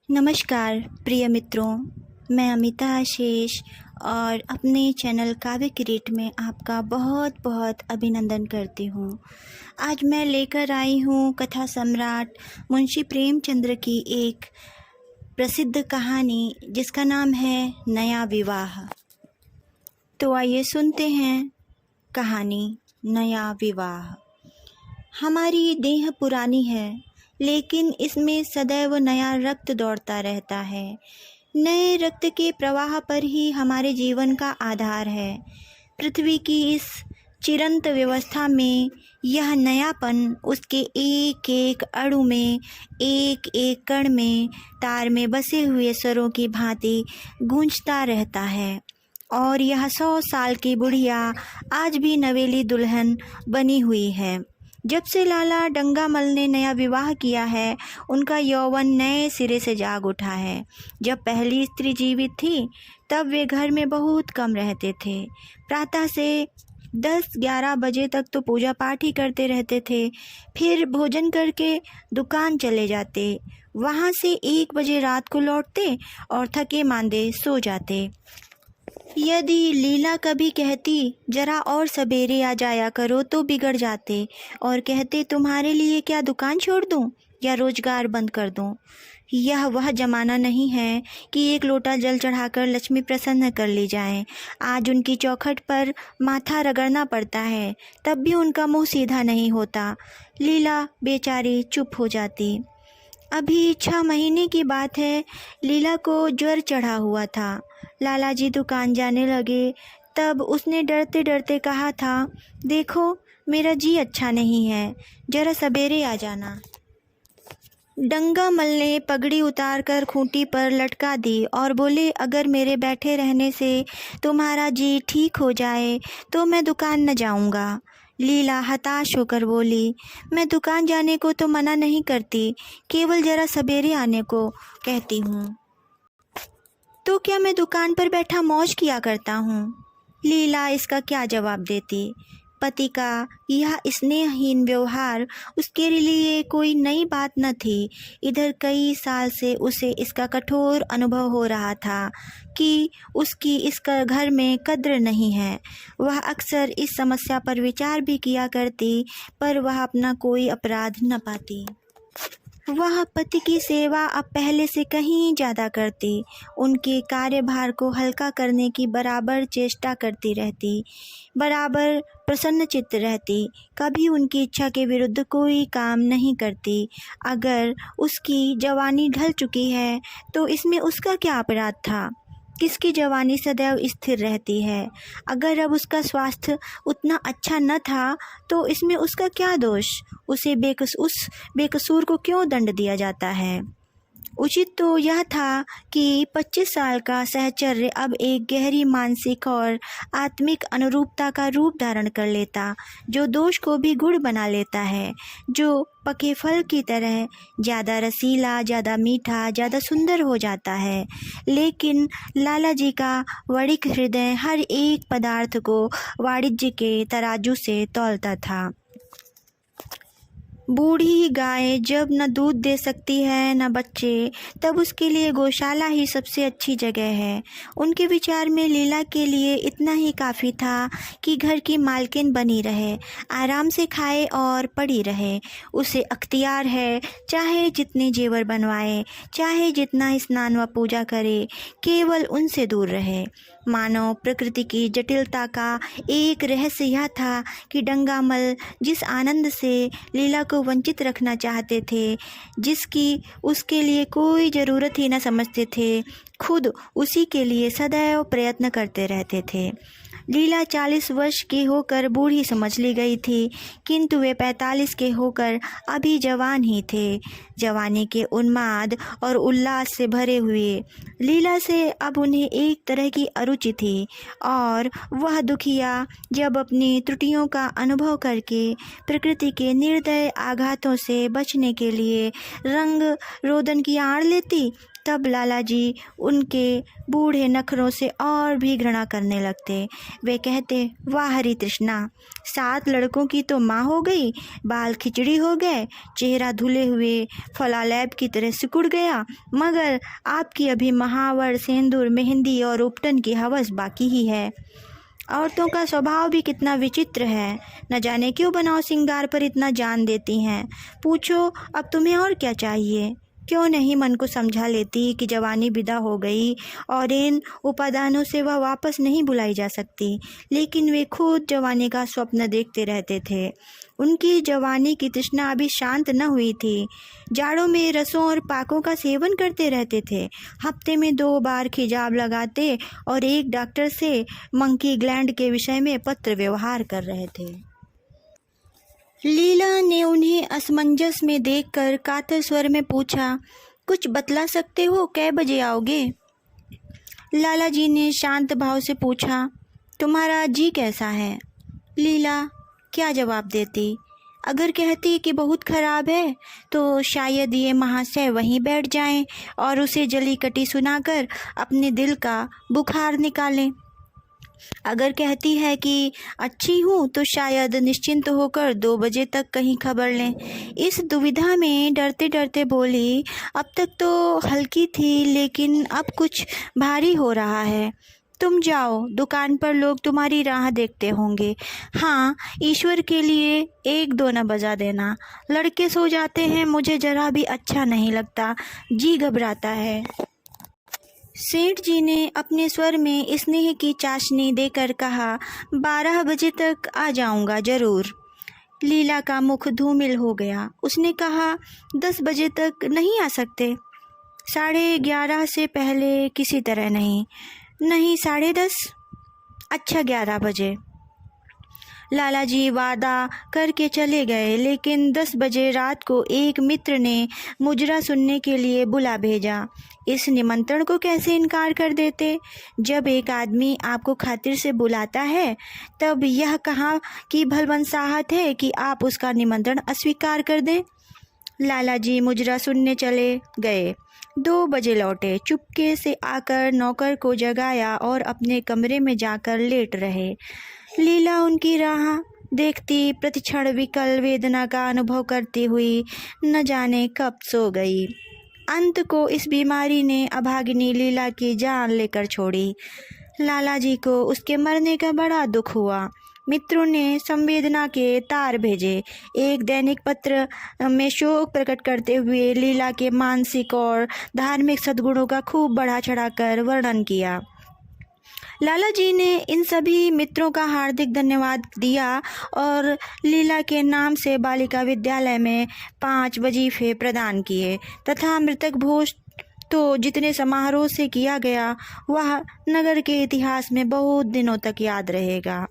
नमस्कार प्रिय मित्रों, मैं अमिता आशीष और अपने चैनल काव्य किरीट में आपका बहुत बहुत अभिनंदन करती हूँ। आज मैं लेकर आई हूँ कथा सम्राट मुंशी प्रेमचंद्र की एक प्रसिद्ध कहानी जिसका नाम है नया विवाह। तो आइए सुनते हैं कहानी नया विवाह। हमारी देह पुरानी है, लेकिन इसमें सदैव नया रक्त दौड़ता रहता है। नए रक्त के प्रवाह पर ही हमारे जीवन का आधार है। पृथ्वी की इस चिरंत व्यवस्था में यह नयापन उसके एक एक अणु में, एक एक कण में, तार में बसे हुए स्वरों की भांति गूंजता रहता है। और यह 100 साल की बुढ़िया आज भी नवेली दुल्हन बनी हुई है। जब से लाला डंगामल ने नया विवाह किया है, उनका यौवन नए सिरे से जाग उठा है। जब पहली स्त्री जीवित थी, तब वे घर में बहुत कम रहते थे। प्रातः से 10-11 बजे तक तो पूजा पाठ ही करते रहते थे। फिर भोजन करके दुकान चले जाते। वहाँ से 1 बजे रात को लौटते और थके मांदे सो जाते। यदि लीला कभी कहती जरा और सवेरे आ जाया करो तो बिगड़ जाते और कहते तुम्हारे लिए क्या दुकान छोड़ दूं या रोजगार बंद कर दूं। यह वह जमाना नहीं है कि एक लोटा जल चढ़ाकर लक्ष्मी प्रसन्न कर ली जाए। आज उनकी चौखट पर माथा रगड़ना पड़ता है, तब भी उनका मुंह सीधा नहीं होता। लीला बेचारी चुप हो जाती। अभी 6 महीने की बात है। लीला को ज्वर चढ़ा हुआ था। लाला जी दुकान जाने लगे, तब उसने डरते डरते कहा था, देखो मेरा जी अच्छा नहीं है, जरा सवेरे आ जाना। डंगामल ने पगड़ी उतार कर खूंटी पर लटका दी और बोले, अगर मेरे बैठे रहने से तुम्हारा जी ठीक हो जाए तो मैं दुकान न जाऊंगा। लीला हताश होकर बोली, मैं दुकान जाने को तो मना नहीं करती, केवल जरा सवेरे आने को कहती हूँ। तो क्या मैं दुकान पर बैठा मौज किया करता हूँ? लीला इसका क्या जवाब देती? पति का यह स्नेहहीन व्यवहार उसके लिए कोई नई बात न थी। इधर कई साल से उसे इसका कठोर अनुभव हो रहा था कि उसकी इस घर में कद्र नहीं है। वह अक्सर इस समस्या पर विचार भी किया करती, पर वह अपना कोई अपराध न पाती। वह पति की सेवा अब पहले से कहीं ज़्यादा करती, उनके कार्यभार को हल्का करने की बराबर चेष्टा करती रहती, बराबर प्रसन्नचित्त रहती, कभी उनकी इच्छा के विरुद्ध कोई काम नहीं करती। अगर उसकी जवानी ढल चुकी है तो इसमें उसका क्या अपराध था? किसकी जवानी सदैव स्थिर रहती है? अगर अब उसका स्वास्थ्य उतना अच्छा न था तो इसमें उसका क्या दोष? उस बेकसूर को क्यों दंड दिया जाता है? उचित तो यह था कि 25 साल का सहचर्य अब एक गहरी मानसिक और आत्मिक अनुरूपता का रूप धारण कर लेता, जो दोष को भी गुण बना लेता है, जो पके फल की तरह ज़्यादा रसीला, ज़्यादा मीठा, ज़्यादा सुंदर हो जाता है। लेकिन लाला जी का वणिक हृदय हर एक पदार्थ को वाणिज्य के तराजू से तौलता था। बूढ़ी गाय जब न दूध दे सकती है न बच्चे, तब उसके लिए गौशाला ही सबसे अच्छी जगह है। उनके विचार में लीला के लिए इतना ही काफ़ी था कि घर की मालकिन बनी रहे, आराम से खाए और पड़ी रहे। उसे अख्तियार है, चाहे जितने जेवर बनवाए, चाहे जितना स्नान व पूजा करे, केवल उनसे दूर रहे। मानव प्रकृति की जटिलता का एक रहस्य यह था कि डंगामल जिस आनंद से लीला को वंचित रखना चाहते थे, जिसकी उसके लिए कोई ज़रूरत ही न समझते थे, खुद उसी के लिए सदैव प्रयत्न करते रहते थे। लीला 40 वर्ष की होकर बूढ़ी समझ ली गई थी, किंतु वे 45 के होकर अभी जवान ही थे, जवानी के उन्माद और उल्लास से भरे हुए। लीला से अब उन्हें एक तरह की अरुचि थी और वह दुखिया जब अपनी त्रुटियों का अनुभव करके प्रकृति के निर्दय आघातों से बचने के लिए रंग रोदन की आड़ लेती, तब लाला जी उनके बूढ़े नखरों से और भी घृणा करने लगते। वे कहते, वाह हरी तृष्णा, 7 लड़कों की तो माँ हो गई, बाल खिचड़ी हो गए, चेहरा धुले हुए फलालैब की तरह सिकुड़ गया, मगर आपकी अभी महावर, सिंदूर, मेहंदी और उपटन की हवस बाकी ही है। औरतों का स्वभाव भी कितना विचित्र है, न जाने क्यों बनाव सिंगार पर इतना जान देती हैं। पूछो अब तुम्हें और क्या चाहिए? क्यों नहीं मन को समझा लेती कि जवानी विदा हो गई और इन उपादानों से वह वापस नहीं बुलाई जा सकती। लेकिन वे खुद जवानी का स्वप्न देखते रहते थे। उनकी जवानी की तृष्णा अभी शांत न हुई थी। जाड़ों में रसों और पाकों का सेवन करते रहते थे। हफ्ते में 2 बार खिजाब लगाते और एक डॉक्टर से मंकी ग्लैंड के विषय में पत्र व्यवहार कर रहे थे। लीला ने उन्हें असमंजस में देखकर कातर स्वर में पूछा, कुछ बतला सकते हो, कै बजे आओगे? लाला जी ने शांत भाव से पूछा, तुम्हारा जी कैसा है? लीला क्या जवाब देती? अगर कहती कि बहुत खराब है तो शायद ये महाशय वहीं बैठ जाएं और उसे जली कटी सुनाकर अपने दिल का बुखार निकालें। अगर कहती है कि अच्छी हूँ तो शायद निश्चिंत होकर 2 बजे तक कहीं खबर लें। इस दुविधा में डरते डरते बोली, अब तक तो हल्की थी लेकिन अब कुछ भारी हो रहा है। तुम जाओ, दुकान पर लोग तुम्हारी राह देखते होंगे। हाँ, ईश्वर के लिए 1-2 न बजा देना। लड़के सो जाते हैं, मुझे जरा भी अच्छा नहीं लगता, जी घबराता है। सेठ जी ने अपने स्वर में स्नेह की चाशनी देकर कहा, 12 बजे तक आ जाऊंगा जरूर। लीला का मुख धूमिल हो गया। उसने कहा, 10 बजे तक नहीं आ सकते? 11:30 से पहले किसी तरह नहीं। नहीं, 10:30? अच्छा, 11 बजे। लाला जी वादा करके चले गए, लेकिन 10 बजे रात को एक मित्र ने मुजरा सुनने के लिए बुला भेजा। इस निमंत्रण को कैसे इनकार कर देते? जब एक आदमी आपको खातिर से बुलाता है तब यह कहाँ की भलबनसाहत है कि आप उसका निमंत्रण अस्वीकार कर दें। लाला जी मुजरा सुनने चले गए। 2 बजे लौटे। चुपके से आकर नौकर को जगाया और अपने कमरे में जाकर लेट रहे। लीला उनकी राह देखती प्रतिक्षण विकल वेदना का अनुभव करती हुई न जाने कब सो गई। अंत को इस बीमारी ने अभागिनी लीला की जान लेकर छोड़ी। लाला जी को उसके मरने का बड़ा दुख हुआ। मित्रों ने संवेदना के तार भेजे। एक दैनिक पत्र में शोक प्रकट करते हुए लीला के मानसिक और धार्मिक सद्गुणों का खूब बढ़ा चढ़ाकर वर्णन किया। लाला जी ने इन सभी मित्रों का हार्दिक धन्यवाद दिया और लीला के नाम से बालिका विद्यालय में 5 वजीफे प्रदान किए तथा मृतक भोज तो जितने समारोह से किया गया वह नगर के इतिहास में बहुत दिनों तक याद रहेगा।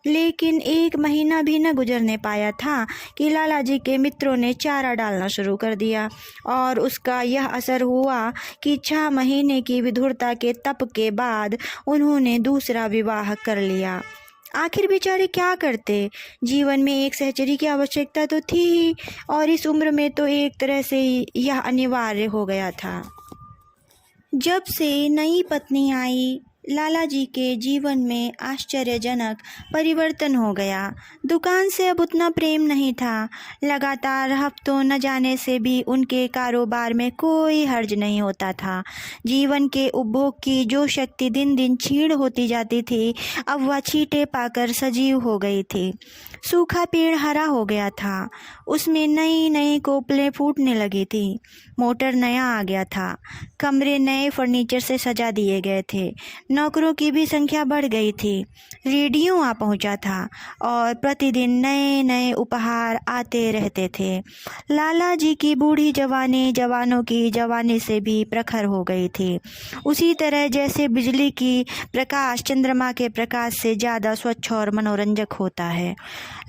लेकिन 1 महीना भी न गुजरने पाया था कि लाला जी के मित्रों ने चारा डालना शुरू कर दिया और उसका यह असर हुआ कि 6 महीने की विधुरता के तप के बाद उन्होंने दूसरा विवाह कर लिया। आखिर बेचारे क्या करते? जीवन में एक सहचरी की आवश्यकता तो थी ही और इस उम्र में तो एक तरह से यह अनिवार्य हो गया था। जब से नई पत्नी आई, लाला जी के जीवन में आश्चर्यजनक परिवर्तन हो गया। दुकान से अब उतना प्रेम नहीं था। लगातार हफ्तों न जाने से भी उनके कारोबार में कोई हर्ज नहीं होता था। जीवन के उपभोग की जो शक्ति दिन दिन क्षीण होती जाती थी, अब वह छींटे पाकर सजीव हो गई थी। सूखा पेड़ हरा हो गया था, उसमें नई नई कोपलें फूटने लगी थी। मोटर नया आ गया था, कमरे नए फर्नीचर से सजा दिए गए थे, नौकरों की भी संख्या बढ़ गई थी, रेडियो आ पहुंचा था और प्रतिदिन नए नए उपहार आते रहते थे। लाला जी की बूढ़ी जवानी जवानों की जवानी से भी प्रखर हो गई थी, उसी तरह जैसे बिजली की प्रकाश चंद्रमा के प्रकाश से ज़्यादा स्वच्छ और मनोरंजक होता है।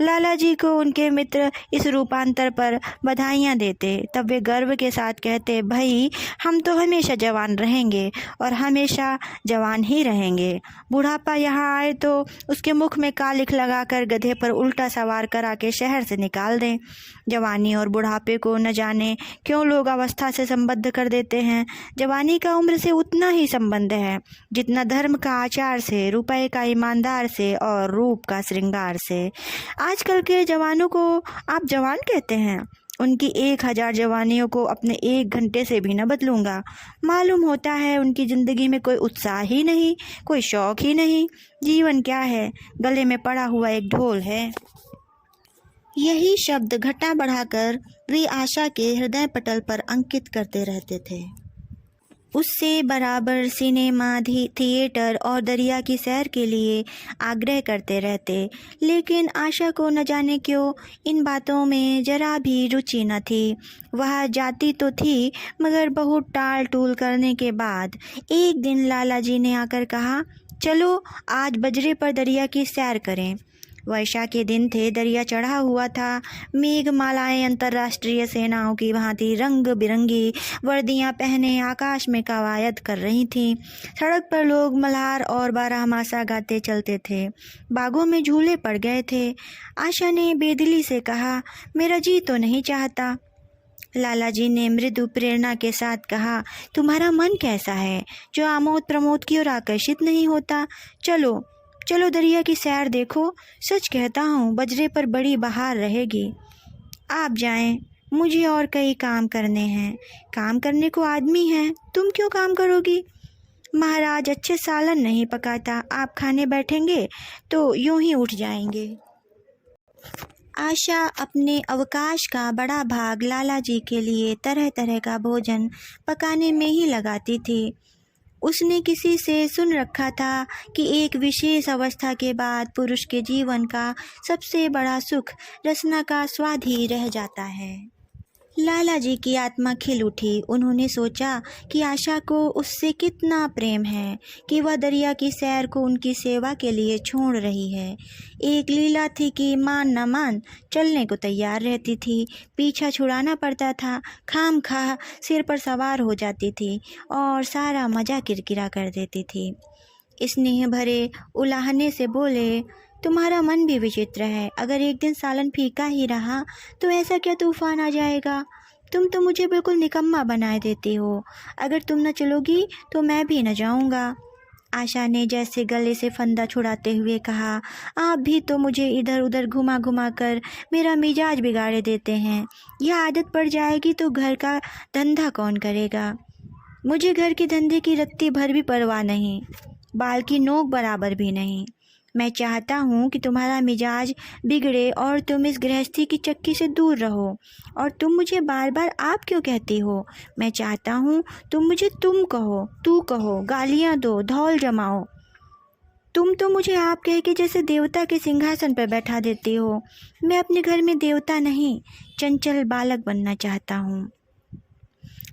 लाला जी को उनके मित्र इस रूपांतर पर बधाइयाँ देते। तब वे गर्व के साथ कहते, भाई हम तो हमेशा जवान रहेंगे और हमेशा जवान ही रहेंगे। बुढ़ापा यहाँ आए तो उसके मुख में कालिख लगाकर गधे पर उल्टा सवार करा के शहर से निकाल दें। जवानी और बुढ़ापे को न जाने क्यों लोग अवस्था से संबद्ध कर देते हैं। जवानी का उम्र से उतना ही संबंध है जितना धर्म का आचार से, रुपए का ईमानदार से और रूप का श्रृंगार से। आजकल के जवानों को आप जवान कहते हैं, उनकी 1000 जवानियों को अपने 1 घंटे से भी न बदलूंगा। मालूम होता है उनकी ज़िंदगी में कोई उत्साह ही नहीं, कोई शौक़ ही नहीं। जीवन क्या है, गले में पड़ा हुआ एक ढोल है। यही शब्द घटा बढ़ाकर वे आशा के हृदय पटल पर अंकित करते रहते थे। उससे बराबर सिनेमा, थिएटर और दरिया की सैर के लिए आग्रह करते रहते, लेकिन आशा को न जाने क्यों इन बातों में जरा भी रुचि न थी। वह जाती तो थी, मगर बहुत टाल टूल करने के बाद एक दिन लाला जी ने आकर कहा, चलो आज बजरे पर दरिया की सैर करें। वर्षा के दिन थे, दरिया चढ़ा हुआ था। मेघमालाएं अंतर्राष्ट्रीय सेनाओं की भांति रंग बिरंगी वर्दियां पहने आकाश में कवायद कर रही थीं। सड़क पर लोग मल्हार और बारहमासा गाते चलते थे। बागों में झूले पड़ गए थे। आशा ने बेदिली से कहा, मेरा जी तो नहीं चाहता। लाला जी ने मृदु प्रेरणा के साथ कहा, तुम्हारा मन कैसा है जो आमोद प्रमोद की ओर आकर्षित नहीं होता? चलो चलो दरिया की सैर देखो। सच कहता हूँ, बजरे पर बड़ी बहार रहेगी। आप जाएं, मुझे और कई काम करने हैं। काम करने को आदमी हैं, तुम क्यों काम करोगी? महाराज अच्छे सालन नहीं पकाता, आप खाने बैठेंगे तो यूं ही उठ जाएंगे। आशा अपने अवकाश का बड़ा भाग लाला जी के लिए तरह तरह का भोजन पकाने में ही लगाती थी। उसने किसी से सुन रखा था कि एक विशेष अवस्था के बाद पुरुष के जीवन का सबसे बड़ा सुख रसना का स्वाद ही रह जाता है। लाला जी की आत्मा खिल उठी। उन्होंने सोचा कि आशा को उससे कितना प्रेम है कि वह दरिया की सैर को उनकी सेवा के लिए छोड़ रही है। एक लीला थी कि मान न मान चलने को तैयार रहती थी, पीछा छुड़ाना पड़ता था, खामखा सिर पर सवार हो जाती थी और सारा मज़ा किरकिरा कर देती थी। स्नेह भरे उलाहने से बोले, तुम्हारा मन भी विचित्र है। अगर एक दिन सालन फीका ही रहा तो ऐसा क्या तूफान आ जाएगा? तुम तो मुझे बिल्कुल निकम्मा बनाए देती हो। अगर तुम न चलोगी तो मैं भी न जाऊंगा। आशा ने जैसे गले से फंदा छुड़ाते हुए कहा, आप भी तो मुझे इधर उधर घुमा घुमा कर मेरा मिजाज बिगाड़े देते हैं। यह आदत पड़ जाएगी तो घर का धंधा कौन करेगा? मुझे घर के धंधे की रत्ती भर भी परवाह नहीं, बाल की नोक बराबर भी नहीं। मैं चाहता हूँ कि तुम्हारा मिजाज बिगड़े और तुम इस गृहस्थी की चक्की से दूर रहो। और तुम मुझे बार बार आप क्यों कहती हो? मैं चाहता हूँ तुम मुझे तुम कहो, तू कहो, गालियाँ दो, धौल जमाओ। तुम तो मुझे आप कह के जैसे देवता के सिंहासन पर बैठा देती हो। मैं अपने घर में देवता नहीं, चंचल बालक बनना चाहता हूँ।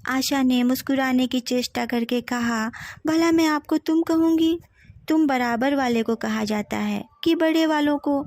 आशा ने मुस्कुराने की चेष्टा करके कहा, भला मैं आपको तुम कहूँगी? तुम बराबर वाले को कहा जाता है कि बड़े वालों को?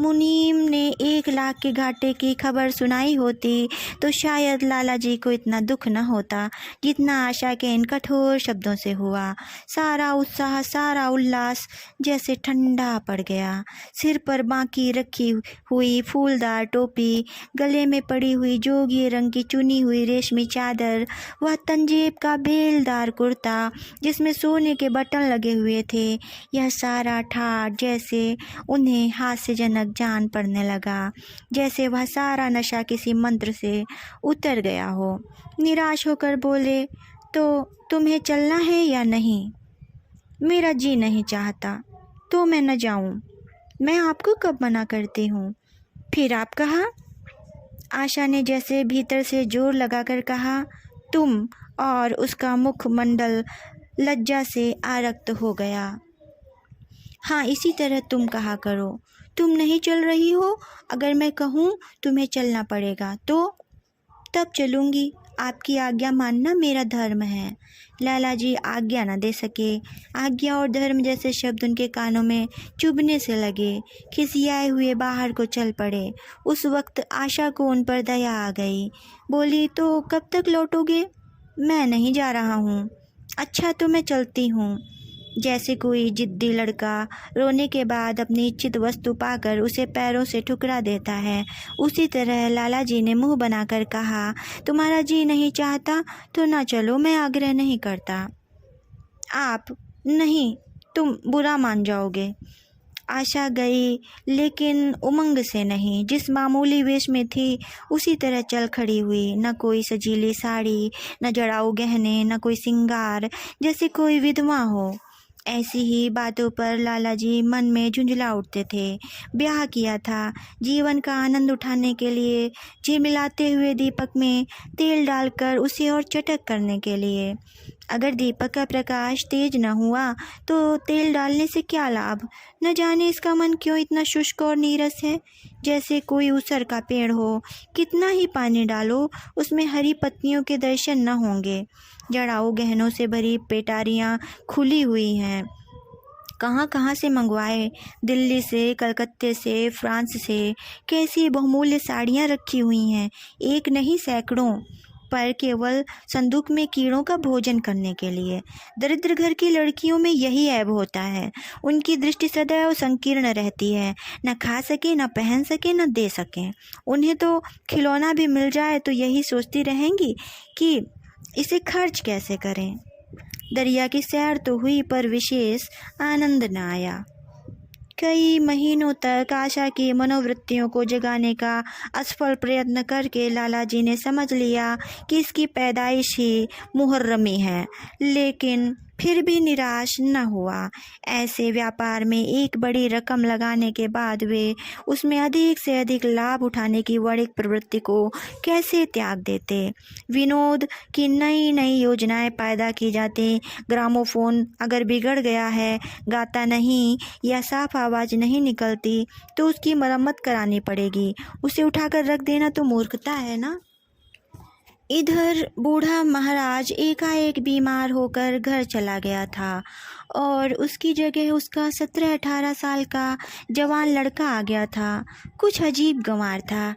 मुनीम ने 1 लाख के घाटे की खबर सुनाई होती तो शायद लाला जी को इतना दुख न होता जितना आशा के इन कठोर शब्दों से हुआ। सारा उत्साह, सारा उल्लास जैसे ठंडा पड़ गया। सिर पर बांकी रखी हुई फूलदार टोपी, गले में पड़ी हुई जोगी रंग की चुनी हुई रेशमी चादर, वह तंजेब का बेलदार कुर्ता जिसमें सोने के बटन लगे हुए थे, यह सारा ठाठ जैसे उन्हें हास्यजनक जान पड़ने लगा, जैसे वह सारा नशा किसी मंत्र से उतर गया हो। निराश होकर बोले, तो तुम्हें चलना है या नहीं? मेरा जी नहीं चाहता तो मैं न जाऊं। मैं आपको कब मना करती हूँ? फिर आप कहा? आशा ने जैसे भीतर से जोर लगाकर कहा, तुम, और उसका मुखमंडल लज्जा से आरक्त हो गया। हाँ, इसी तरह तुम कहा करो। तुम नहीं चल रही हो, अगर मैं कहूँ तुम्हें चलना पड़ेगा तो तब चलूँगी। आपकी आज्ञा मानना मेरा धर्म है। लाला जी आज्ञा न दे सके। आज्ञा और धर्म जैसे शब्द उनके कानों में चुभने से लगे। खिसियाए हुए बाहर को चल पड़े। उस वक्त आशा को उन पर दया आ गई। बोली, तो कब तक लौटोगे? मैं नहीं जा रहा हूँ। अच्छा, तो मैं चलती हूँ। जैसे कोई जिद्दी लड़का रोने के बाद अपनी इच्छित वस्तु पाकर उसे पैरों से ठुकरा देता है, उसी तरह लाला जी ने मुंह बनाकर कहा, तुम्हारा जी नहीं चाहता तो ना चलो, मैं आग्रह नहीं करता। आप नहीं, तुम बुरा मान जाओगे। आशा गई, लेकिन उमंग से नहीं। जिस मामूली वेश में थी उसी तरह चल खड़ी हुई। न कोई सजीली साड़ी, न जड़ाऊ गहने, न कोई सिंगार, जैसे कोई विधवा हो। ऐसी ही बातों पर लाला जी मन में झुंझला उठते थे। ब्याह किया था जीवन का आनंद उठाने के लिए, झिलमिलाते हुए दीपक में तेल डालकर उसे और चटक करने के लिए। अगर दीपक का प्रकाश तेज न हुआ तो तेल डालने से क्या लाभ? न जाने इसका मन क्यों इतना शुष्क और नीरस है, जैसे कोई ऊसर का पेड़ हो। कितना ही पानी डालो उसमें हरी पत्तियों के दर्शन न होंगे। जड़ाऊ गहनों से भरी पेटारियां खुली हुई हैं। कहाँ कहाँ से मंगवाए, दिल्ली से, कलकत्ते से, फ्रांस से। कैसी बहुमूल्य साड़ियाँ रखी हुई हैं, एक नहीं सैकड़ों, पर केवल संदूक में कीड़ों का भोजन करने के लिए। दरिद्र घर की लड़कियों में यही ऐब होता है, उनकी दृष्टि सदैव संकीर्ण रहती है। न खा सके, न पहन सके, न दे सकें। उन्हें तो खिलौना भी मिल जाए तो यही सोचती रहेंगी कि इसे खर्च कैसे करें। दरिया की सैर तो हुई पर विशेष आनंद न आया। कई महीनों तक आशा की मनोवृत्तियों को जगाने का असफल प्रयत्न करके लाला जी ने समझ लिया कि इसकी पैदाइश ही मुहर्रमी है, लेकिन फिर भी निराश न हुआ। ऐसे व्यापार में एक बड़ी रकम लगाने के बाद वे उसमें अधिक से अधिक लाभ उठाने की वणिक प्रवृत्ति को कैसे त्याग देते। विनोद की नई नई योजनाएं पैदा की जाती। ग्रामोफोन अगर बिगड़ गया है, गाता नहीं या साफ आवाज़ नहीं निकलती तो उसकी मरम्मत करानी पड़ेगी। उसे उठाकर रख देना तो मूर्खता है ना। इधर बूढ़ा महाराज एकाएक बीमार होकर घर चला गया था और उसकी जगह उसका 17-18 साल का जवान लड़का आ गया था। कुछ अजीब गंवार था,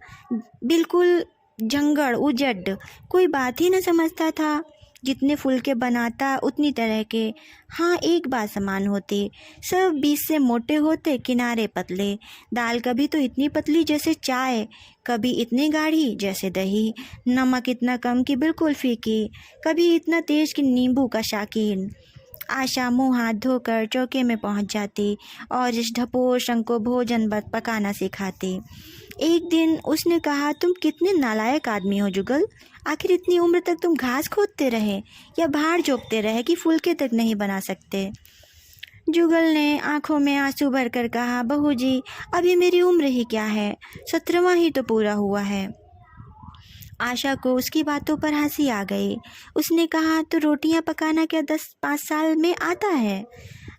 बिल्कुल झंगड़ उजड, कोई बात ही न समझता था। जितने फुलके बनाता उतनी तरह के, हाँ एक बात समान होती, सब बीच से मोटे होते, किनारे पतले। दाल कभी तो इतनी पतली जैसे चाय, कभी इतनी गाढ़ी जैसे दही। नमक इतना कम कि बिल्कुल फीकी, कभी इतना तेज कि नींबू का शाकीन। आशा मुँह हाथ धोकर चौके में पहुंच जाती और इस ढपोर शंख को भोजन पकाना सिखाती। एक दिन उसने कहा, तुम कितने नालायक आदमी हो जुगल। आखिर इतनी उम्र तक तुम घास खोदते रहे या भाड़ जोकते रहे कि फुलके तक नहीं बना सकते। जुगल ने आंखों में आंसू भरकर कहा, बहू जी अभी मेरी उम्र ही क्या है, 17वां ही तो पूरा हुआ है। आशा को उसकी बातों पर हंसी आ गई। उसने कहा, तो रोटियां पकाना क्या 10-5 साल में आता है?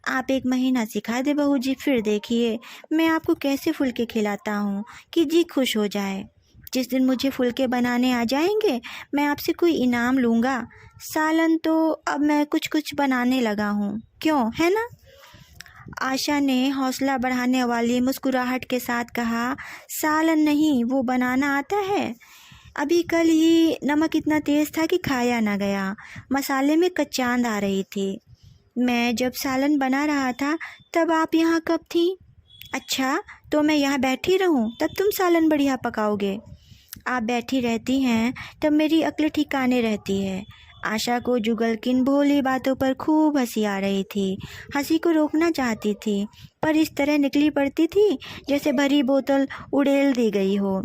आप 1 महीना सिखा दे बहू जी, फिर देखिए मैं आपको कैसे फुलके खिलाता हूँ कि जी खुश हो जाए। जिस दिन मुझे फुलके बनाने आ जाएंगे मैं आपसे कोई इनाम लूँगा। सालन तो अब मैं कुछ कुछ बनाने लगा हूँ, क्यों है ना? आशा ने हौसला बढ़ाने वाली मुस्कुराहट के साथ कहा, सालन नहीं, वो बनाना आता है। अभी कल ही नमक इतना तेज़ था कि खाया ना गया, मसाले में कच्चांद आ रही थी। मैं जब सालन बना रहा था तब आप यहाँ कब थी? अच्छा, तो मैं यहाँ बैठी रहूँ तब तुम सालन बढ़िया पकाओगे। आप बैठी रहती हैं तब मेरी अक्ल ठिकाने रहती है। आशा को जुगल की इन भोली बातों पर खूब हंसी आ रही थी। हंसी को रोकना चाहती थी पर इस तरह निकली पड़ती थी जैसे भरी बोतल उड़ेल दी गई हो।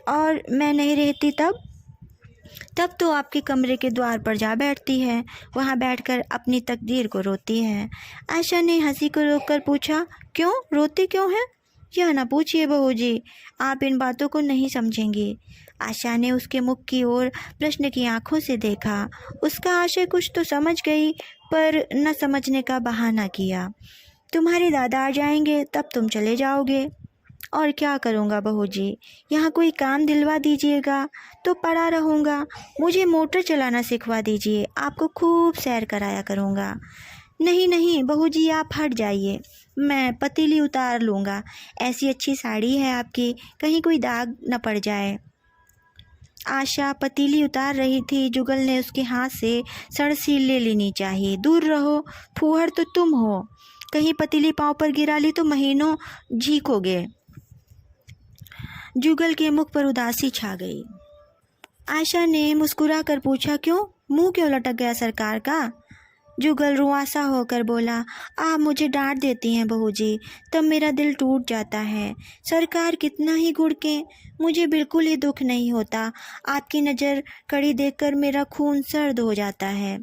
और मैं नहीं रहती तब तो आपके कमरे के द्वार पर जा बैठती है, वहाँ बैठकर अपनी तकदीर को रोती है। आशा ने हंसी को रोककर पूछा, क्यों रोती क्यों है? यह ना पूछिए बहू जी, आप इन बातों को नहीं समझेंगी। आशा ने उसके मुख की ओर प्रश्न की आंखों से देखा। उसका आशय कुछ तो समझ गई पर न समझने का बहाना किया। तुम्हारे दादा आ जाएंगे तब तुम चले जाओगे। और क्या करूँगा बहू जी, यहाँ कोई काम दिलवा दीजिएगा तो पड़ा रहूँगा। मुझे मोटर चलाना सिखवा दीजिए, आपको खूब सैर कराया करूँगा। नहीं नहीं बहू जी, आप हट जाइए, मैं पतीली उतार लूँगा। ऐसी अच्छी साड़ी है आपकी, कहीं कोई दाग न पड़ जाए। आशा पतीली उतार रही थी। जुगल ने उसके हाथ से सड़सील ले लेनी चाहिए। दूर रहो, फूहड़ तो तुम हो, कहीं पतीली पाँव पर गिरा ली तो महीनों झीकोगे। जुगल के मुख पर उदासी छा गई। आशा ने मुस्कुरा कर पूछा, क्यों, मुंह क्यों लटक गया सरकार का? जुगल रुआसा होकर बोला, आप मुझे डांट देती हैं बहू जी, तब मेरा दिल टूट जाता है। सरकार कितना ही घुड़के, मुझे बिल्कुल ही दुख नहीं होता। आपकी नज़र कड़ी देखकर मेरा खून सर्द हो जाता है।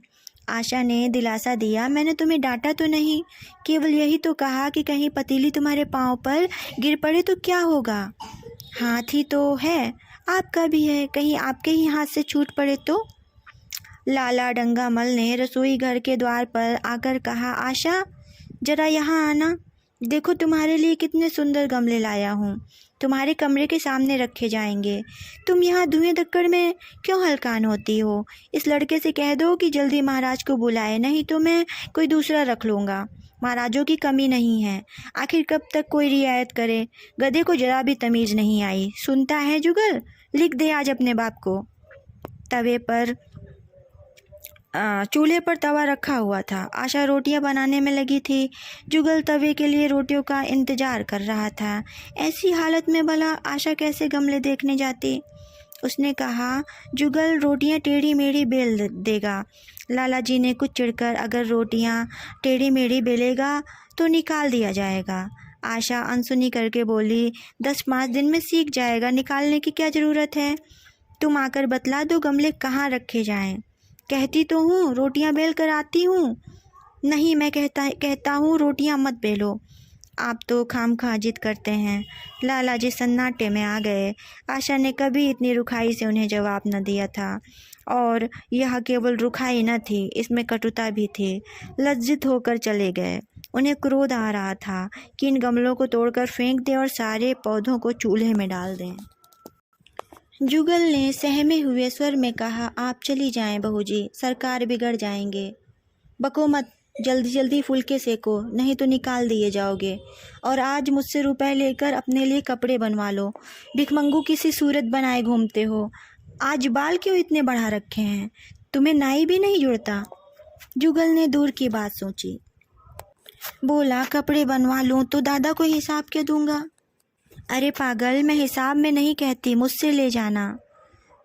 आशा ने दिलासा दिया, मैंने तुम्हें डांटा तो नहीं, केवल यही तो कहा कि कहीं पतीली तुम्हारे पाँव पर गिर पड़े तो क्या होगा। हाथ ही तो है, आपका भी है, कहीं आपके ही हाथ से छूट पड़े तो। लाला डंगामल ने रसोई घर के द्वार पर आकर कहा, आशा जरा यहाँ आना, देखो तुम्हारे लिए कितने सुंदर गमले लाया हूँ, तुम्हारे कमरे के सामने रखे जाएंगे। तुम यहाँ धुएं धक्कड़ में क्यों हलकान होती हो? इस लड़के से कह दो कि जल्दी महाराज को बुलाए, नहीं तो मैं कोई दूसरा रख लूँगा। महाराजों की कमी नहीं है, आखिर कब तक कोई रियायत करे। गधे को जरा भी तमीज़ नहीं आई। सुनता है जुगल, लिख दे आज अपने बाप को। तवे पर चूल्हे पर तवा रखा हुआ था। आशा रोटियां बनाने में लगी थी। जुगल तवे के लिए रोटियों का इंतजार कर रहा था। ऐसी हालत में भला आशा कैसे गमले देखने जाती? उसने कहा, जुगल रोटियां टेढ़ी मेढ़ी बेल देगा। लाला जी ने कुछ चिढ़कर, अगर रोटियां टेढ़ी मेढ़ी बेलेगा तो निकाल दिया जाएगा। आशा अनसुनी करके बोली, 10-5 दिन में सीख जाएगा, निकालने की क्या ज़रूरत है? तुम आकर बतला दो गमले कहाँ रखे जाएं। कहती तो हूँ रोटियां बेल कर आती हूँ। नहीं, मैं कहता हूँ रोटियां मत बेलो। आप तो खामखा जिद करते हैं। लाला जी सन्नाटे में आ गए। आशा ने कभी इतनी रुखाई से उन्हें जवाब न दिया था, और यह केवल रुखाई न थी, इसमें कटुता भी थी। लज्जित होकर चले गए। उन्हें क्रोध आ रहा था कि इन गमलों को तोड़कर फेंक दें और सारे पौधों को चूल्हे में डाल दें। जुगल ने सहमे हुए स्वर में कहा, आप चली जाएं बहू जी, सरकार बिगड़ जाएंगे। बको मत, जल्दी जल्दी फुलके सेको, नहीं तो निकाल दिए जाओगे। और आज मुझसे रुपए लेकर अपने लिए कपड़े बनवा लो। भिखमंगू किसी सूरत बनाए घूमते हो। आज बाल क्यों इतने बढ़ा रखे हैं? तुम्हें नाई भी नहीं जुड़ता? जुगल ने दूर की बात सोची। बोला, कपड़े बनवा लूँ तो दादा को हिसाब क्या दूंगा? अरे पागल, मैं हिसाब में नहीं कहती, मुझसे ले जाना।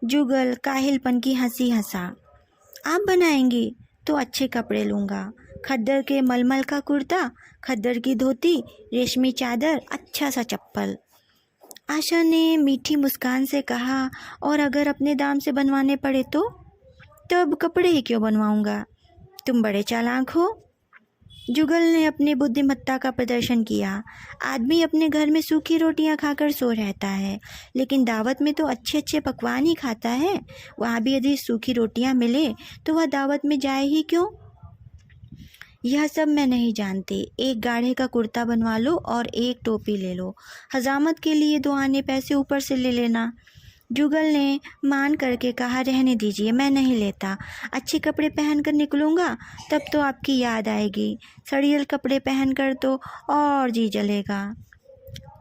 जुगल काहिलपन की हंसी हंसा। आप बनाएंगी तो अच्छे कपड़े लूँगा, खद्दर के मलमल का कुर्ता, खद्दर की धोती, रेशमी चादर, अच्छा सा चप्पल। आशा ने मीठी मुस्कान से कहा, और अगर अपने दाम से बनवाने पड़े तो? तब कपड़े ही क्यों बनवाऊँगा, तुम बड़े चालाक हो। जुगल ने अपनी बुद्धिमत्ता का प्रदर्शन किया। आदमी अपने घर में सूखी रोटियां खाकर सो रहता है, लेकिन दावत में तो अच्छे अच्छे पकवान ही खाता है। वहाँ भी यदि सूखी रोटियां मिले तो वह दावत में जाए ही क्यों? यह सब मैं नहीं जानती। एक गाढ़े का कुर्ता बनवा लो और एक टोपी ले लो। हजामत के लिए 2 आने पैसे ऊपर से ले लेना। जुगल ने मान करके कहा, रहने दीजिए, मैं नहीं लेता। अच्छे कपड़े पहनकर निकलूँगा तब तो आपकी याद आएगी, सड़ियल कपड़े पहनकर तो और जी जलेगा।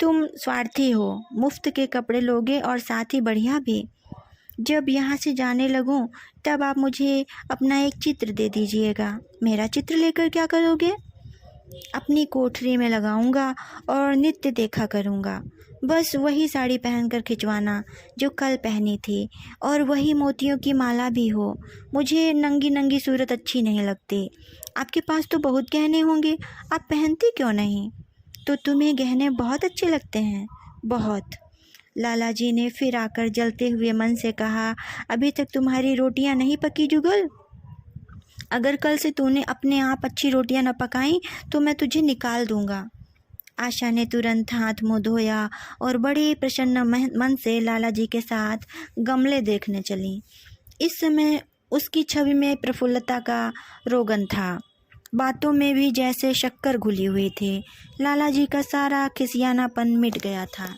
तुम स्वार्थी हो, मुफ्त के कपड़े लोगे और साथ ही बढ़िया भी। जब यहाँ से जाने लगूँ तब आप मुझे अपना एक चित्र दे दीजिएगा। मेरा चित्र लेकर क्या करोगे? अपनी कोठरी में लगाऊंगा और नित्य देखा करूँगा। बस वही साड़ी पहनकर खिंचवाना जो कल पहनी थी, और वही मोतियों की माला भी हो। मुझे नंगी नंगी सूरत अच्छी नहीं लगती। आपके पास तो बहुत गहने होंगे, आप पहनती क्यों नहीं? तो तुम्हें गहने बहुत अच्छे लगते हैं? बहुत। लाला जी ने फिर आकर जलते हुए मन से कहा, अभी तक तुम्हारी रोटियां नहीं पकी जुगल। अगर कल से तूने अपने आप अच्छी रोटियां न पकाई तो मैं तुझे निकाल दूंगा। आशा ने तुरंत हाथ मुँह धोया और बड़े प्रसन्न मन से लाला जी के साथ गमले देखने चली। इस समय उसकी छवि में प्रफुल्लता का रोगन था। बातों में भी जैसे शक्कर घुली हुई थी। लाला जी का सारा खिसियानापन मिट गया था।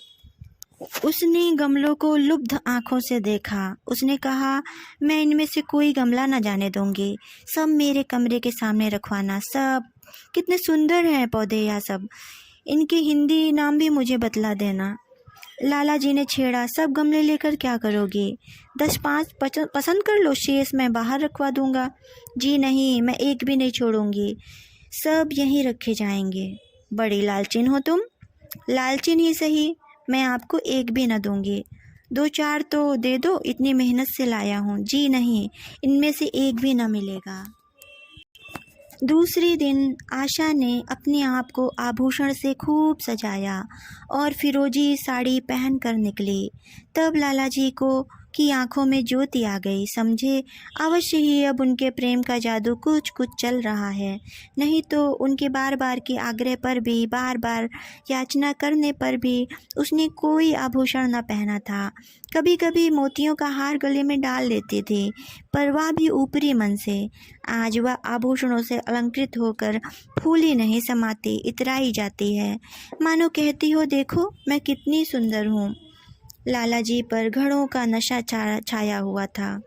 उसने गमलों को लुब्ध आंखों से देखा। उसने कहा, मैं इनमें से कोई गमला न जाने दूंगी। सब मेरे कमरे के सामने रखवाना। सब कितने सुंदर हैं पौधे यह सब। इनके हिंदी नाम भी मुझे बतला देना। लाला जी ने छेड़ा, सब गमले लेकर क्या करोगी? 10-5 पसंद कर लो, शेष मैं बाहर रखवा दूंगा। जी नहीं, मैं एक भी नहीं छोड़ूंगी। सब यहीं रखे जाएंगे। बड़ी लालचीन हो तुम। लालचीन ही सही, मैं आपको एक भी न दूंगी। 2-4 तो दे दो, इतनी मेहनत से लाया हूँ। जी नहीं, इनमें से एक भी न मिलेगा। दूसरे दिन आशा ने अपने आप को आभूषण से खूब सजाया और फिरोजी साड़ी पहनकर निकली। तब लाला जी को की आंखों में ज्योति आ गई। समझे, अवश्य ही अब उनके प्रेम का जादू कुछ कुछ चल रहा है। नहीं तो उनके बार बार के आग्रह पर भी, बार बार याचना करने पर भी उसने कोई आभूषण न पहना था। कभी कभी मोतियों का हार गले में डाल लेती थी, पर वह भी ऊपरी मन से। आज वह आभूषणों से अलंकृत होकर फूली नहीं समाती, इतराई जाती है। मानो कहती हो, देखो मैं कितनी सुंदर हूँ। लाला जी पर घड़ों का नशा छाया हुआ था।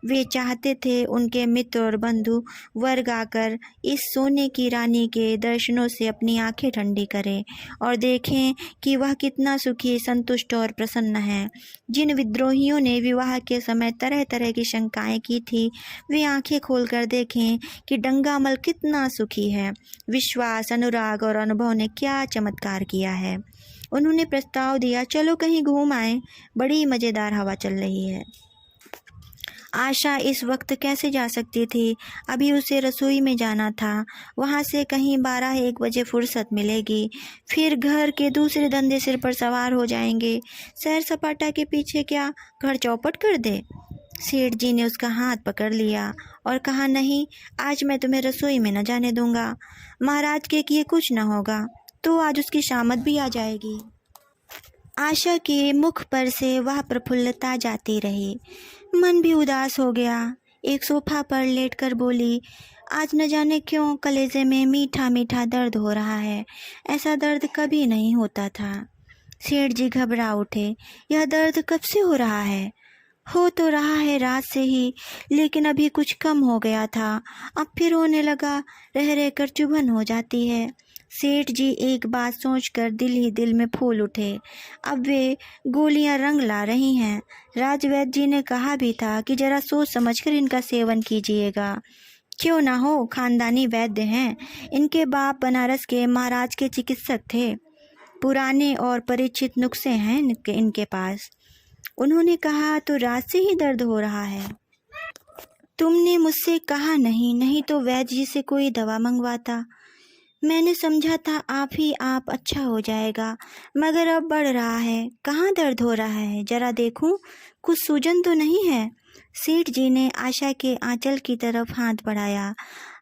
वे चाहते थे उनके मित्र और बंधु वर्ग आकर इस सोने की रानी के दर्शनों से अपनी आंखें ठंडी करें और देखें कि वह कितना सुखी, संतुष्ट और प्रसन्न है। जिन विद्रोहियों ने विवाह के समय तरह तरह की शंकाएं की थी, वे आंखें खोलकर देखें कि डंगामल कितना सुखी है। विश्वास, अनुराग और अनुभव ने क्या चमत्कार किया है। उन्होंने प्रस्ताव दिया, चलो कहीं घूम आए, बड़ी मज़ेदार हवा चल रही है। आशा इस वक्त कैसे जा सकती थी? अभी उसे रसोई में जाना था। वहाँ से कहीं 12-1 बजे फुर्सत मिलेगी। फिर घर के दूसरे धंधे सिर पर सवार हो जाएंगे। सैर सपाटा के पीछे क्या घर चौपट कर दे? सेठ जी ने उसका हाथ पकड़ लिया और कहा, नहीं, आज मैं तुम्हें रसोई में न जाने दूंगा। महाराज के किए कुछ न होगा तो आज उसकी शामत भी आ जाएगी। आशा के मुख पर से वह प्रफुल्लता जाती रही। मन भी उदास हो गया। एक सोफा पर लेटकर बोली, आज न जाने क्यों कलेजे में मीठा मीठा दर्द हो रहा है। ऐसा दर्द कभी नहीं होता था। सेठ जी घबरा उठे, यह दर्द कब से हो रहा है? हो तो रहा है रात से ही, लेकिन अभी कुछ कम हो गया था, अब फिर होने लगा। रह रहकर चुभन हो जाती है। सेठ जी एक बात सोचकर दिल ही दिल में फूल उठे। अब वे गोलियां रंग ला रही हैं। राजवैद्य जी ने कहा भी था कि जरा सोच समझकर इनका सेवन कीजिएगा। क्यों ना हो, खानदानी वैद्य हैं। इनके बाप बनारस के महाराज के चिकित्सक थे। पुराने और परिचित नुस्खे हैं इनके पास। उन्होंने कहा, तो रात से ही दर्द हो रहा है? तुमने मुझसे कहा नहीं, नहीं तो वैद्य जी से कोई दवा मंगवाता। मैंने समझा था आप अच्छा हो जाएगा, मगर अब बढ़ रहा है। कहाँ दर्द हो रहा है, जरा देखूं, कुछ सूजन तो नहीं है? सेठ जी ने आशा के आंचल की तरफ हाथ बढ़ाया।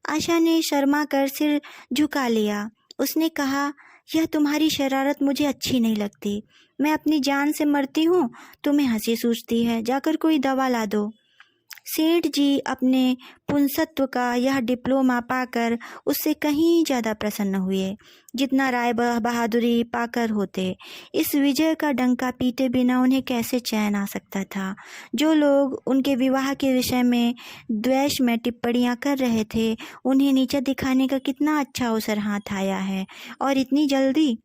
आशा ने शर्मा कर सिर झुका लिया। उसने कहा, यह तुम्हारी शरारत मुझे अच्छी नहीं लगती। मैं अपनी जान से मरती हूँ, तुम्हें हंसी सूझती है। जाकर कोई दवा ला दो। सेठ जी अपने पुंसत्व का यह डिप्लोमा पाकर उससे कहीं ज़्यादा प्रसन्न हुए जितना राय बहादुरी पाकर होते। इस विजय का डंका पीटे बिना उन्हें कैसे चैन आ सकता था? जो लोग उनके विवाह के विषय में द्वेष में टिप्पणियां कर रहे थे, उन्हें नीचा दिखाने का कितना अच्छा अवसर हाथ आया है। और इतनी जल्दी?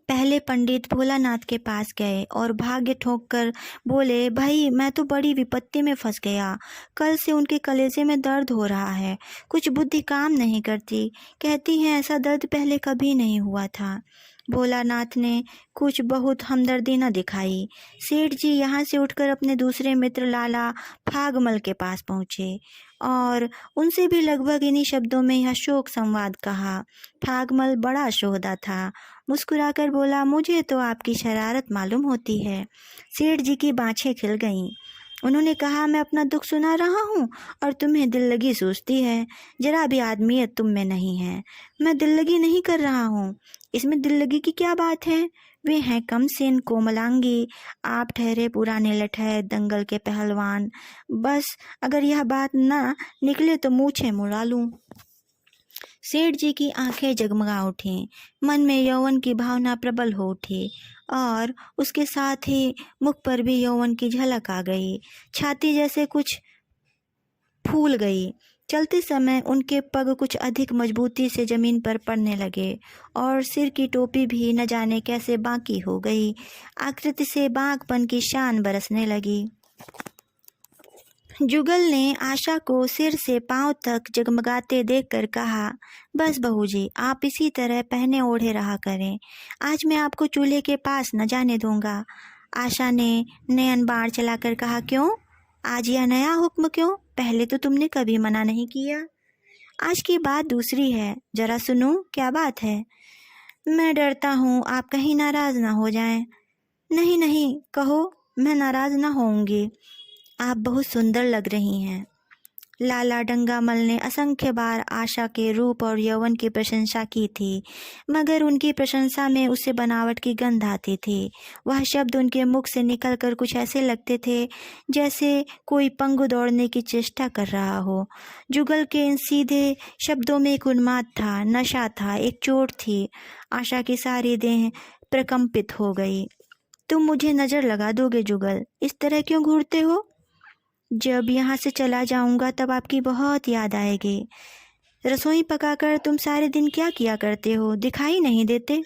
पहले पंडित भोलानाथ के पास गए और भाग्य ठोक कर बोले, भाई मैं तो बड़ी विपत्ति में फंस गया। कल से उनके कलेजे में दर्द हो रहा है। कुछ बुद्धि काम नहीं करती। कहती हैं ऐसा दर्द पहले कभी नहीं हुआ था। भोलानाथ ने कुछ बहुत हमदर्दी न दिखाई। सेठ जी यहाँ से उठकर अपने दूसरे मित्र लाला फागमल के पास पहुँचे और उनसे भी लगभग इन्हीं शब्दों में यह शोक संवाद कहा। फागमल बड़ा शोहदा था। मुस्कुराकर बोला, मुझे तो आपकी शरारत मालूम होती है। सेठ जी की बाँछें खिल गईं। उन्होंने कहा, मैं अपना दुख सुना रहा हूँ और तुम्हें दिल लगी सूझती है। जरा भी आदमियत तुम में नहीं है। मैं दिल लगी नहीं कर रहा हूँ। इसमें दिल लगी की क्या बात है? वे हैं कमसीन कोमलांगी, आप ठहरे पुराने लठैत दंगल के पहलवान। बस अगर यह बात ना निकले तो मूछें मुड़ा लूँ। सेठ जी की आंखें जगमगा उठीं, मन में यौवन की भावना प्रबल हो उठी और उसके साथ ही मुख पर भी यौवन की झलक आ गई। छाती जैसे कुछ फूल गई। चलते समय उनके पग कुछ अधिक मजबूती से जमीन पर पड़ने लगे और सिर की टोपी भी न जाने कैसे बांकी हो गई। आकृति से बांकपन की शान बरसने लगी। जुगल ने आशा को सिर से पांव तक जगमगाते देखकर कहा, बस बहू जी, आप इसी तरह पहने ओढ़े रहा करें। आज मैं आपको चूल्हे के पास न जाने दूंगा। आशा ने नयन बाण चलाकर कहा, क्यों? आज यह नया हुक्म क्यों? पहले तो तुमने कभी मना नहीं किया। आज की बात दूसरी है, जरा सुनो, क्या बात है? मैं डरता हूँ आप कहीं नाराज ना हो जाएं। नहीं नहीं, कहो, मैं नाराज ना होऊंगी। आप बहुत सुंदर लग रही हैं। लाला डंगामल ने असंख्य बार आशा के रूप और यौवन की प्रशंसा की थी, मगर उनकी प्रशंसा में उससे बनावट की गंध आती थी। वह शब्द उनके मुख से निकलकर कुछ ऐसे लगते थे जैसे कोई पंगु दौड़ने की चेष्टा कर रहा हो। जुगल के इन सीधे शब्दों में एक उन्माद था, नशा था, एक चोट थी। आशा की सारी देह प्रकंपित हो गई। तुम मुझे नज़र लगा दोगे जुगल? इस तरह क्यों घूरते हो? जब यहाँ से चला जाऊंगा तब आपकी बहुत याद आएगी। रसोई पकाकर तुम सारे दिन क्या किया करते हो? दिखाई नहीं देते।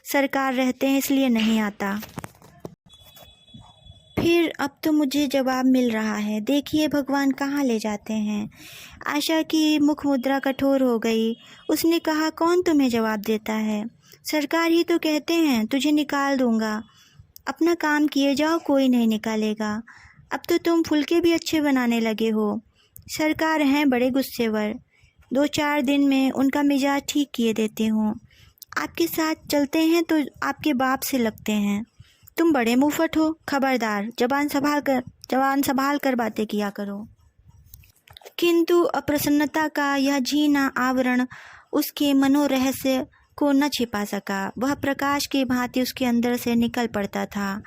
सरकार रहते हैं इसलिए नहीं आता। फिर अब तो मुझे जवाब मिल रहा है। देखिए भगवान कहाँ ले जाते हैं। आशा की मुख मुद्रा कठोर हो गई। उसने कहा, कौन तुम्हें जवाब देता है? सरकार ही तो कहते हैं तुझे निकाल दूंगा। अपना काम किए जाओ, कोई नहीं निकालेगा। अब तो तुम फुलके भी अच्छे बनाने लगे हो। सरकार हैं बड़े गुस्सेवर। 2-4 दिन में उनका मिजाज ठीक किए देती हूँ। आपके साथ चलते हैं तो आपके बाप से लगते हैं। तुम बड़े मुंहफट हो। खबरदार, जबान संभाल कर बातें किया करो। किंतु अप्रसन्नता का यह झीना आवरण उसके मनोरहस्य को न छिपा सका। वह प्रकाश की भांति उसके अंदर से निकल पड़ता था।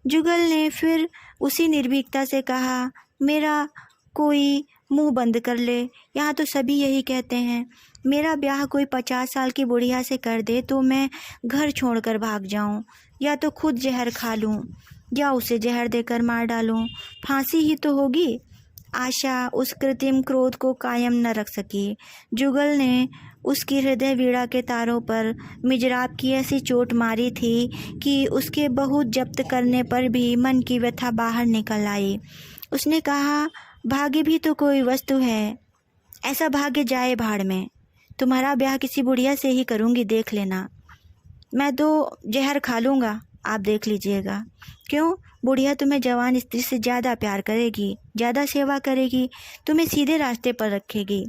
जुगल ने फिर उसी निर्भीकता से कहा, मेरा कोई मुंह बंद कर ले। यहाँ तो सभी यही कहते हैं। मेरा ब्याह कोई 50 साल की बुढ़िया से कर दे तो मैं घर छोड़कर भाग जाऊँ, या तो खुद जहर खा लूँ या उसे जहर देकर मार डालूँ। फांसी ही तो होगी। आशा उस कृत्रिम क्रोध को कायम न रख सकी। जुगल ने उसकी हृदय वीणा के तारों पर मिजराब की ऐसी चोट मारी थी कि उसके बहुत जब्त करने पर भी मन की व्यथा बाहर निकल आई। उसने कहा, भाग्य भी तो कोई वस्तु है। ऐसा भाग्य जाए भाड़ में। तुम्हारा ब्याह किसी बुढ़िया से ही करूँगी, देख लेना। मैं तो जहर खा लूँगा, आप देख लीजिएगा। क्यों? बुढ़िया तुम्हें जवान स्त्री से ज़्यादा प्यार करेगी, ज़्यादा सेवा करेगी, तुम्हें सीधे रास्ते पर रखेगी।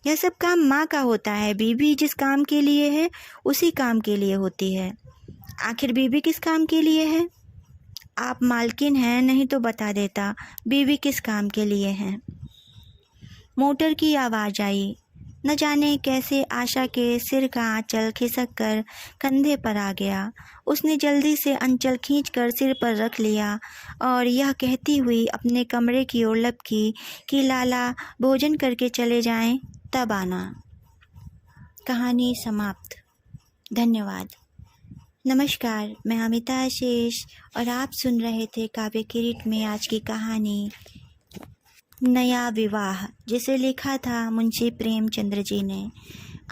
यह सब काम माँ का होता है। बीवी जिस काम के लिए है उसी काम के लिए होती है। आखिर बीवी किस काम के लिए है? आप मालकिन हैं, नहीं तो बता देता बीवी किस काम के लिए है। मोटर की आवाज़ आई। न जाने कैसे आशा के सिर का आंचल खिसक कर कंधे पर आ गया। उसने जल्दी से अंचल खींचकर सिर पर रख लिया और यह कहती हुई अपने कमरे की ओर लपकी कि लाला भोजन करके चले जाएं, तब आना। कहानी समाप्त। धन्यवाद। नमस्कार, मैं अमिता आशीष और आप सुन रहे थे काव्य किरीट में आज की कहानी नया विवाह, जिसे लिखा था मुंशी प्रेमचंद्र जी ने।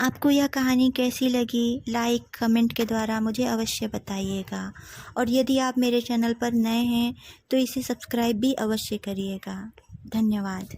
आपको यह कहानी कैसी लगी? लाइक कमेंट के द्वारा मुझे अवश्य बताइएगा। और यदि आप मेरे चैनल पर नए हैं तो इसे सब्सक्राइब भी अवश्य करिएगा। धन्यवाद।